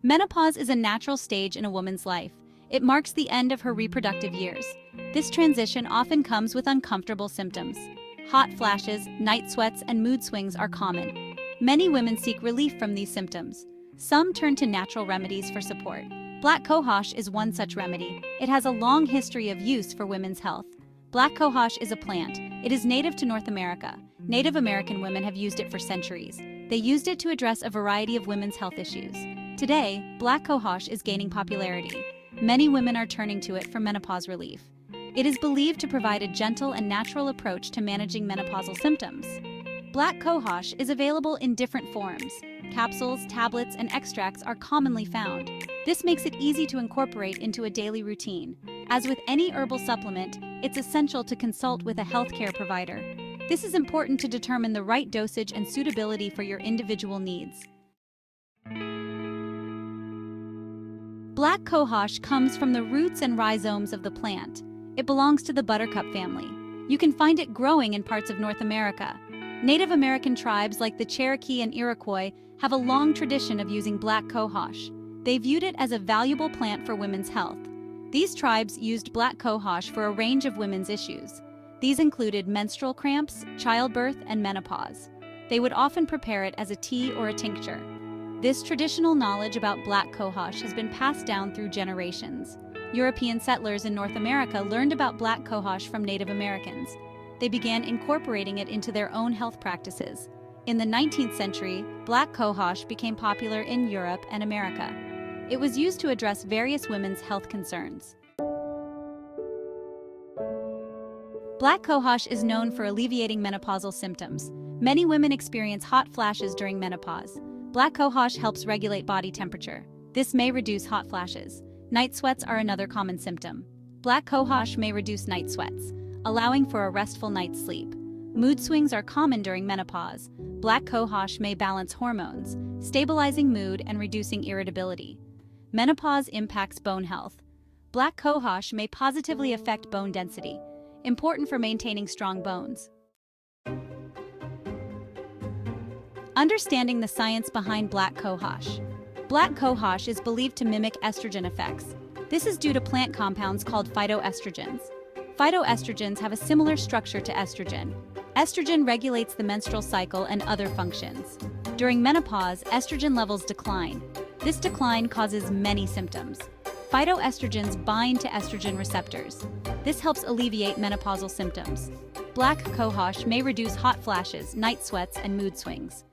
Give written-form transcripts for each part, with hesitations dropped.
Menopause is a natural stage in a woman's life. It marks the end of her reproductive years. This transition often comes with uncomfortable symptoms. Hot flashes, night sweats, and mood swings are common. Many women seek relief from these symptoms. Some turn to natural remedies for support. Black cohosh is one such remedy. It has a long history of use for women's health. Black cohosh is a plant. It is native to North America. Native American women have used it for centuries. They used it to address a variety of women's health issues. Today, black cohosh is gaining popularity. Many women are turning to it for menopause relief. It is believed to provide a gentle and natural approach to managing menopausal symptoms. Black cohosh is available in different forms. Capsules, tablets, and extracts are commonly found. This makes it easy to incorporate into a daily routine. As with any herbal supplement, it's essential to consult with a healthcare provider. This is important to determine the right dosage and suitability for your individual needs. Black cohosh comes from the roots and rhizomes of the plant. It belongs to the buttercup family. You can find it growing in parts of North America. Native American tribes like the Cherokee and Iroquois have a long tradition of using black cohosh. They viewed it as a valuable plant for women's health. These tribes used black cohosh for a range of women's issues. These included menstrual cramps, childbirth, and menopause. They would often prepare it as a tea or a tincture. This traditional knowledge about black cohosh has been passed down through generations. European settlers in North America learned about black cohosh from Native Americans. They began incorporating it into their own health practices. In the 19th century, black cohosh became popular in Europe and America. It was used to address various women's health concerns. Black cohosh is known for alleviating menopausal symptoms. Many women experience hot flashes during menopause. Black cohosh helps regulate body temperature. This may reduce hot flashes. Night sweats are another common symptom. Black cohosh may reduce night sweats, allowing for a restful night's sleep. Mood swings are common during menopause. Black cohosh may balance hormones, stabilizing mood and reducing irritability. Menopause impacts bone health. Black cohosh may positively affect bone density, important for maintaining strong bones. Understanding the science behind black cohosh. Black cohosh is believed to mimic estrogen effects. This is due to plant compounds called phytoestrogens. Phytoestrogens have a similar structure to estrogen. Estrogen regulates the menstrual cycle and other functions. During menopause, estrogen levels decline. This decline causes many symptoms. Phytoestrogens bind to estrogen receptors. This helps alleviate menopausal symptoms. Black cohosh may reduce hot flashes, night sweats, and mood swings.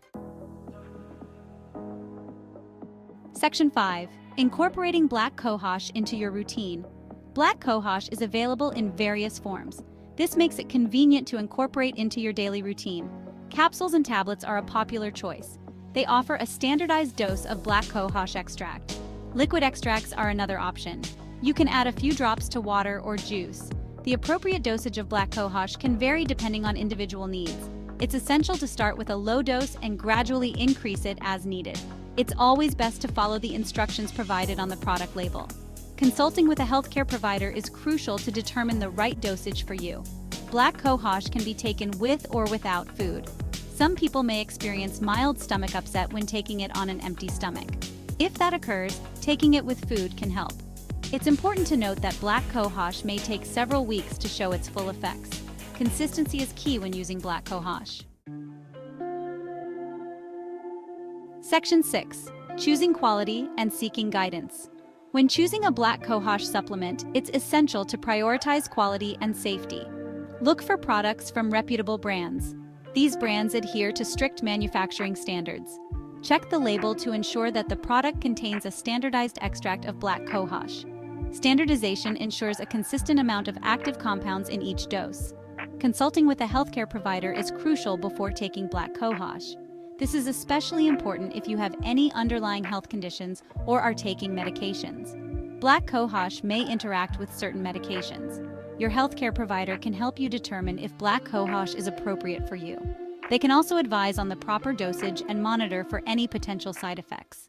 Section 5. Incorporating black cohosh into your routine. Black cohosh is available in various forms. This makes it convenient to incorporate into your daily routine. Capsules and tablets are a popular choice. They offer a standardized dose of black cohosh extract. Liquid extracts are another option. You can add a few drops to water or juice. The appropriate dosage of black cohosh can vary depending on individual needs. It's essential to start with a low dose and gradually increase it as needed. It's always best to follow the instructions provided on the product label. Consulting with a healthcare provider is crucial to determine the right dosage for you. Black cohosh can be taken with or without food. Some people may experience mild stomach upset when taking it on an empty stomach. If that occurs, taking it with food can help. It's important to note that black cohosh may take several weeks to show its full effects. Consistency is key when using black cohosh. Section 6. Choosing quality and seeking guidance. When choosing a black cohosh supplement, it's essential to prioritize quality and safety. Look for products from reputable brands. These brands adhere to strict manufacturing standards. Check the label to ensure that the product contains a standardized extract of black cohosh. Standardization ensures a consistent amount of active compounds in each dose. Consulting with a healthcare provider is crucial before taking black cohosh. This is especially important if you have any underlying health conditions or are taking medications. Black cohosh may interact with certain medications. Your healthcare provider can help you determine if black cohosh is appropriate for you. They can also advise on the proper dosage and monitor for any potential side effects.